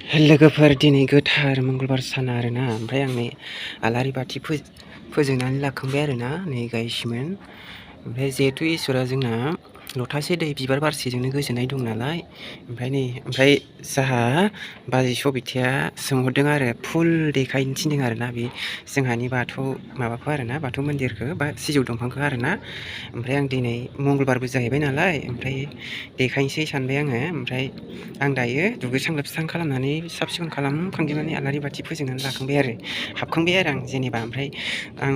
लोगोफोर दिनै गोथार मंगलबार सान आरोना ओमफ्राय आं नै आलारि बाथि फोजोंनानै लाखांबाय आरोना नै गायसिमोन ओमफ्राय जिहेथु इसोरा जोंना लथासे दै बिबार बारसेजोंनो गोजोननाय दं नालाय ओमफ्राय जाहा बाजै सबिताया सोंहरदों आरो फुल देखायनो थिनदों आरोना बे जोंहानि बाथौ माबाखौ आरोना बाथौ मन्दिरखौ बा सिजौ दंफांखौ आरोना ओमफ्राय आं दिनै मंगलबारबो जाहैबाय नालाय ओमफ्राय देखायनोसै सानबाय आङो ओमफ्राय आं दायो दुगैस्रां लोबस्रां खालामनानै साब सिखोन खालामखांजोबनानै आलारि बाथि फोजोंनानै लाखांबाय आरो हाबखांबाय आरो आं जेनेबा ओमफ्राय आं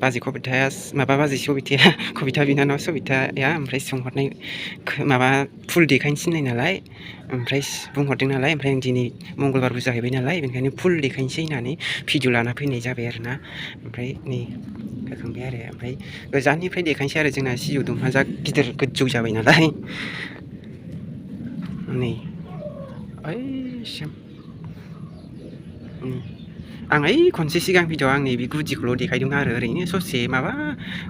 बाजै सबिताया कबिता बिनानाव सबिताया ओमफ्राय सोंहरनाय माबा फुल देखायनो थिननाय नालाय ओमफ्राय बुंहरदों नालाय ओमफ्राय आं दिनै मंगलबारबो जाहैबाय नालाय बेनिखायनो फुल देखायनोसै होननानै भिडिअ लाना फैनाय जाबाय आरोना ओमफ्राय नै होखांबाय आरो ओमफ्राय गोजाननिफ्राय देखायनोसै आरो जोंना सिजौ दंफांआ जा गिदिर गोजौ जाबाय नालाय नै ओइसिम आं ओइ खनसे सिगां भिडिअ आं नैबे गुदिखौल' देखायदों आरो ओरैनो ससे माबा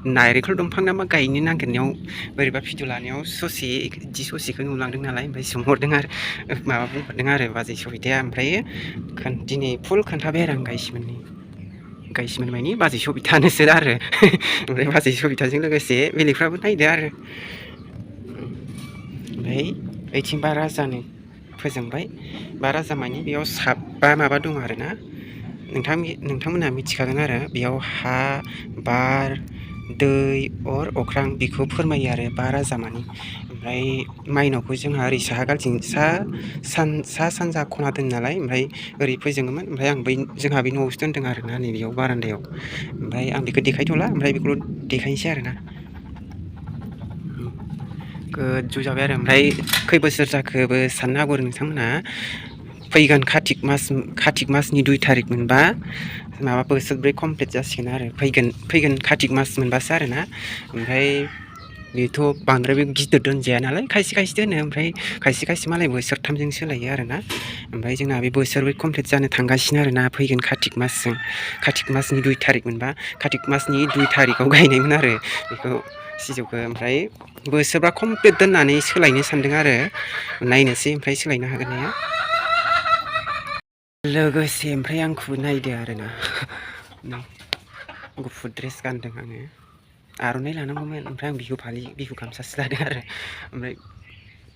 नारेंखल दंफां ना मा गायनो नागिरनायाव बोरैबा भिडिअ लानायाव ससे इदि ससेखौ नुलांदों नालाय ओमफ्राय सोंहरदों आरो माबा बुंहरदों आरो बाजै सबिताया ओमफ्राय दिनै फुल खोन्थाबाय आरो आं गायसिमोन मानि बाजै सबितानोसो आरो ओमफ्राय बाजै सबिताजों लोगोसे बेलेगफ्राबो नायदो आरो ओमफ्राय ओइथिं बा राजानो फोजोंबाय बा राजा मानि बेयाव साबा माबा दं आरोना नोंथांमोनहा मिथिखागोन आरो बेयाव हा बार दै अर अख्रां बेखौ फोरमायो आरो बा राजा मानि ओमफ्राय माइनावखौ जोंहा ओरै साहा गालथिं सा सानजा खना दोनो नालाय ओमफ्राय ओरै फोजोङोमोन ओमफ्राय आं जोंहा बे न'आवसो दोनदों आरोना नैबेयाव बारान्दायाव ओमफ्राय आं बेखौ देखायथ'ला ओमफ्राय बेखौल' देखायनोसै आरोना गोजौ जाबाय आरो ओमफ्राय खै बोसोर जाखोबो साननो हागौ नोंथांमोनहा फैगोन कार्तिक मासनि 2 थारिख मोनबा माबा बोसोरब्रै कमप्लिट जासिगोन आरो फैगोन कार्तिक मास मोनबासो आरोना ओमफ्राय बेथ' बांद्राय गिदिर दोनजाया नालाय खायसे दोनो ओमफ्राय खायसे मालाय बोसोरथामजों सोलायो आरोना ओमफ्राय जोंना बे बोसोरब्रै कमप्लिट जानो थांगासिनो आरोना फैगोन कार्तिक मासनि 2 थारिख मोनबा कार्तिक मासनि 2 थारिखआव गायनायमोन आरो बेखौ सिजौखौ ओमफ्राय बोसोरबा कमप्लिट दोननानै सोलायनो सानदों आरो नायनोसै ओमफ्राय सोलायनो हागोन ना हाया लोगोसे ओमफ्राय आंखौबो नायदो आरोना गुफुर ड्रेस गानदों आङो आर'नाइ लानांगौमोन ओमफ्राय आं बिहु गामसासो लादों आरो ओमफ्राय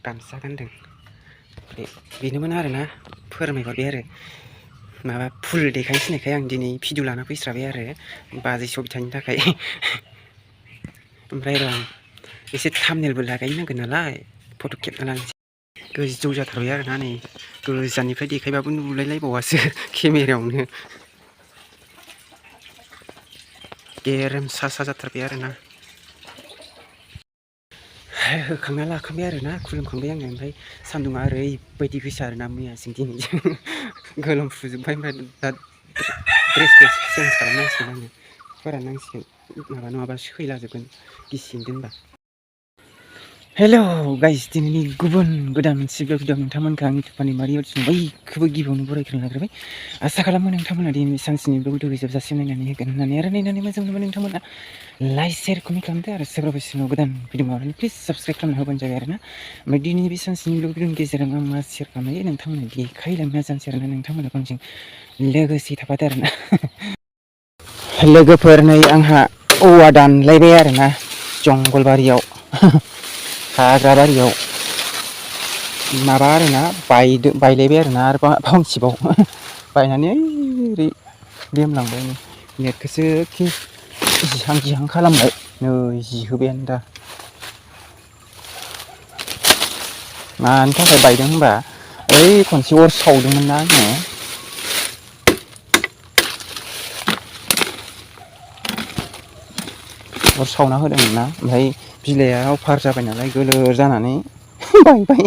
गामसा गानदों बेनोमोन आरोना फोरमायहरबाय आरो माबा फुल देखायनो थिननायखाय आं दिनै भिडिअ लाना फैस्राबाय आरो बाजै सबितानि थाखाय ओमफ्राय र' आं एसे थाम्बनेलबो लागायनांगोन नालाय फट' खेबना लानोसै गोजौ जाथारबाय आरोना नै गोजाननिफ्राय देखायबाबो नुलायलायबावासो केमेरायावनो गेरेमसा जाथारबाय आरोना होखांना लाखांबाय आरोना खुलुमखांबाय आङो ओमफ्राय सान्दुङा ओरैबायदि गोसा आरोना मैयाजों दिनैजों गोलोमफ्रुजोब्बाय ओमफ्राय दा ड्रेसखौ चेन्ज खालामनांसिगोन आङो फोराननांसिगोन नङाबा सैलाजोबगोन गिसियैनो दोनबा हेल' गाइस दिनैनि गुबुन गोदान मोनसे भिडिअ नोंथांमोनखौ आंनि तुफानि मारियाव बयखौबो गिबियावनो बरायग्रोनो लाग्रोबाय आसा खालामो नोंथांमोना दिनै सानसेनि भिडिअखौ जोबजासिम नायनानै होगोन होननानै आरो नायनानै मोजां मोनोबा नोंथांमोना लाइक शेयार कमेन्ट खालामदो आरो सोरबा सिगाङाव गोदान भिडिअ माबानो प्लिज साबस्क्राइब खालामना होबानो जाबाय आरोना ओमफ्राय दिनैनि बे सानसेनि भिडिअनि गेजेरजों आं मा शेयार खालामनाय नोंथांमोना देखायलांनो जानोसै आरोना नोंथांमोना आंजों लोगोसे थाफादो आरोना लोगोफोर नै आंहा औवा दानलायबाय आरोना जंगलबारियाव हाग्रा बारियाव माबा आरोना बायलायबाय आरोना आरो फांसेबाव बायनानै ओरै लेमलांबाय नेटखौसो जिहां खालामबाय नै जिहोबायानो दा मानि थाखाय बायदों होनबा ओइ खनसे अर सावदोंमोन ना आङो अर सावना होदोंमोन ना ओमफ्राय बिलाइआ अभार जाबाय नालाय गोलोर जानानै बायबाय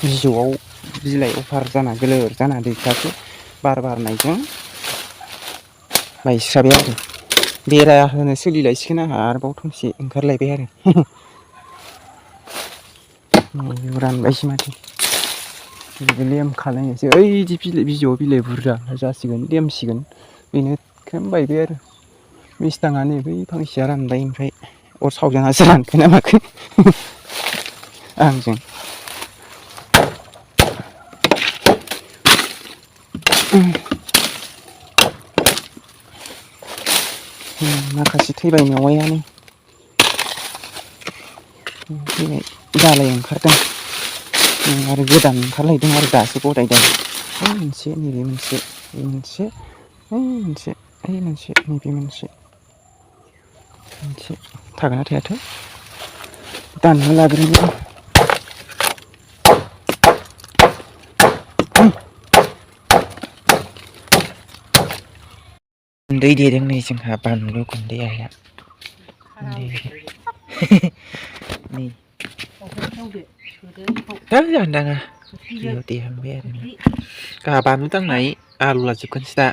बिजौआव बिलाइ अभार जाना गोलोर जाना दैखासो बार बारनायजों बायस्राबाय आरो बेरा होनो सोलिलायसिगोन आंहा आरोबाव थंसे ओंखारलायबाय आरो रानबायसो माथो लेमखालायनोसै ओइदि बिजौआव बिलाइ बुरजा जासिगोन लेमसिगोन बेनो एखेम बायबाय आरो मिस्थाङा नै बै फांसेया रानबाय ओमफ्राय अर सावजानासो रानखो ना माखो आंजों माखासे थैबाय मेवायानो थैबाय दालाय ओंखारदों आरो गोदान ओंखारलायदों आरो दासो गदायदों मोनसे नैबे मोनसे बे मोनसे मोनसे मोनसे नैबे मोनसे थागोना थायाथाय दानना लाग्रोनो गुन्दै देदों नै जोंहा बानलु गुन्दै आया नै दा जानदाङा बेयाव देहांबाय आरो गाहा बानलु दांनाय आलु लाजोबगोनसो दा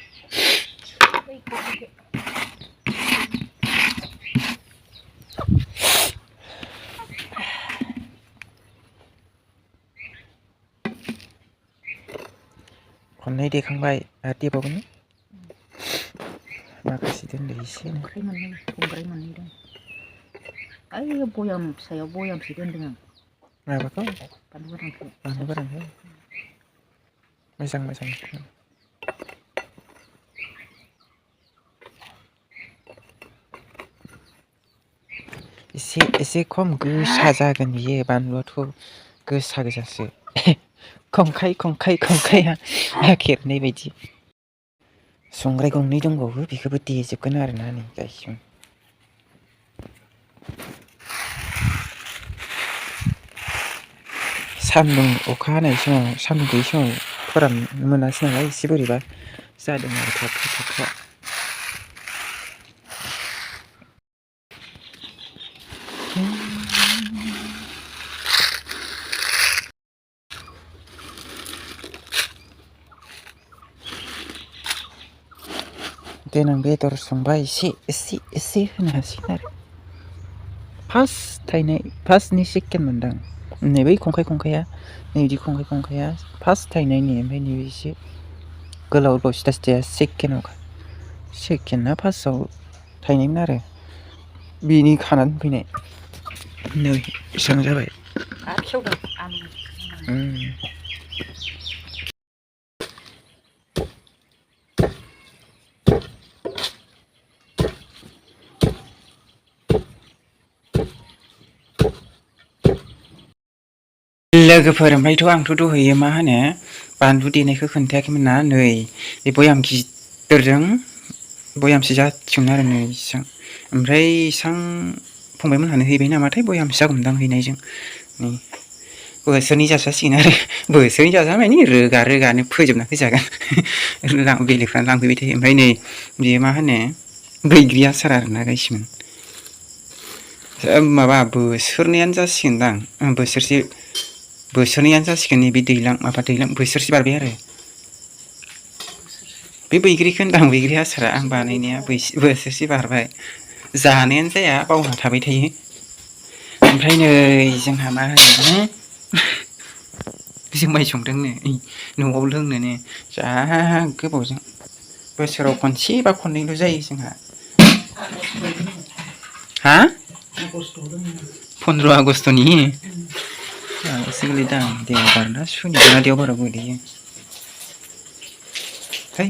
खननै देखांबाय आरो देबावगोन माखासे दोनदो एसे संख्रि मोननै दं ओइ बयाम फिसायाव बयामसे दोनदों आं माबाखौ बानलु गोरानखौ मोजां एसे खम गोसा जागोन बियो बानलुआथ' गोसासो खंखाइया खेबनाय बायदि संग्राय गंनै दंबावो बेखौबो देजोबगोन आरोना नै गासिबो सान्दुं अखा हानाय समाव सान्दुं गैयि समाव फोराननो मोनासै नालाय एसे बोरैबा जादों आरो थाबथा देनां बेदर संबा एसे होनो हासिगोन आरो फार्स्टनि सेकेन्ड मोनदां नै बै खंखाइया नै बिदि खंखाइया फार्स्ट थायनायनि ओमफ्राय नैबे एसे गोलाव सिथा सेकेन्डना फार्स्टआव थायनायमोन आरो बेनि खानानै फैनाय नै बेसेबां जाबाय लोगोफोर ओमफ्रायथ' आंथ' दहैयो मा होनो बानलु देनायखौ खोन्थायाखैमोन ना नै बे बयाम गिदिरजों बयामसे जाथिगोन आरो नै इसां ओमफ्राय इसां फंबायमोनहानो हैबाय नामाथाय बयामसे जागौमोनदां हैनायजों नै बोसोरनै जाजासिगोन आरो बोसोरनै जाजानाय मानि रोगानो फोजोबना फैजागोन बेलेगफ्रानो लांफैबाय थायो ओमफ्राय नै बेयो मा होनो बैग्रि आसार आरोना गायसिमोन माबा बोसोरनैयानो जासिगोनदां बोसोरनैयानो जासिगोन नैबे दैज्लां बोसोरसे बारबाय आरो बे बैग्रिखौ होनदां बैग्रि आसारा आं बानायनाया बोसोरसे बारबाय जानायानो जाया बावना थाबाय थायो ओमफ्राय नै जोंहा मा होनो जुमाय संदोंनो न'आव लोंनोनो जा गोबावजों बोसोराव खनसे बा खननैल' जायो जोंहा 15 आगष्टनि एसे गोलैदां देवबार ना सुनिबार ना देवबाराव गोलैयो है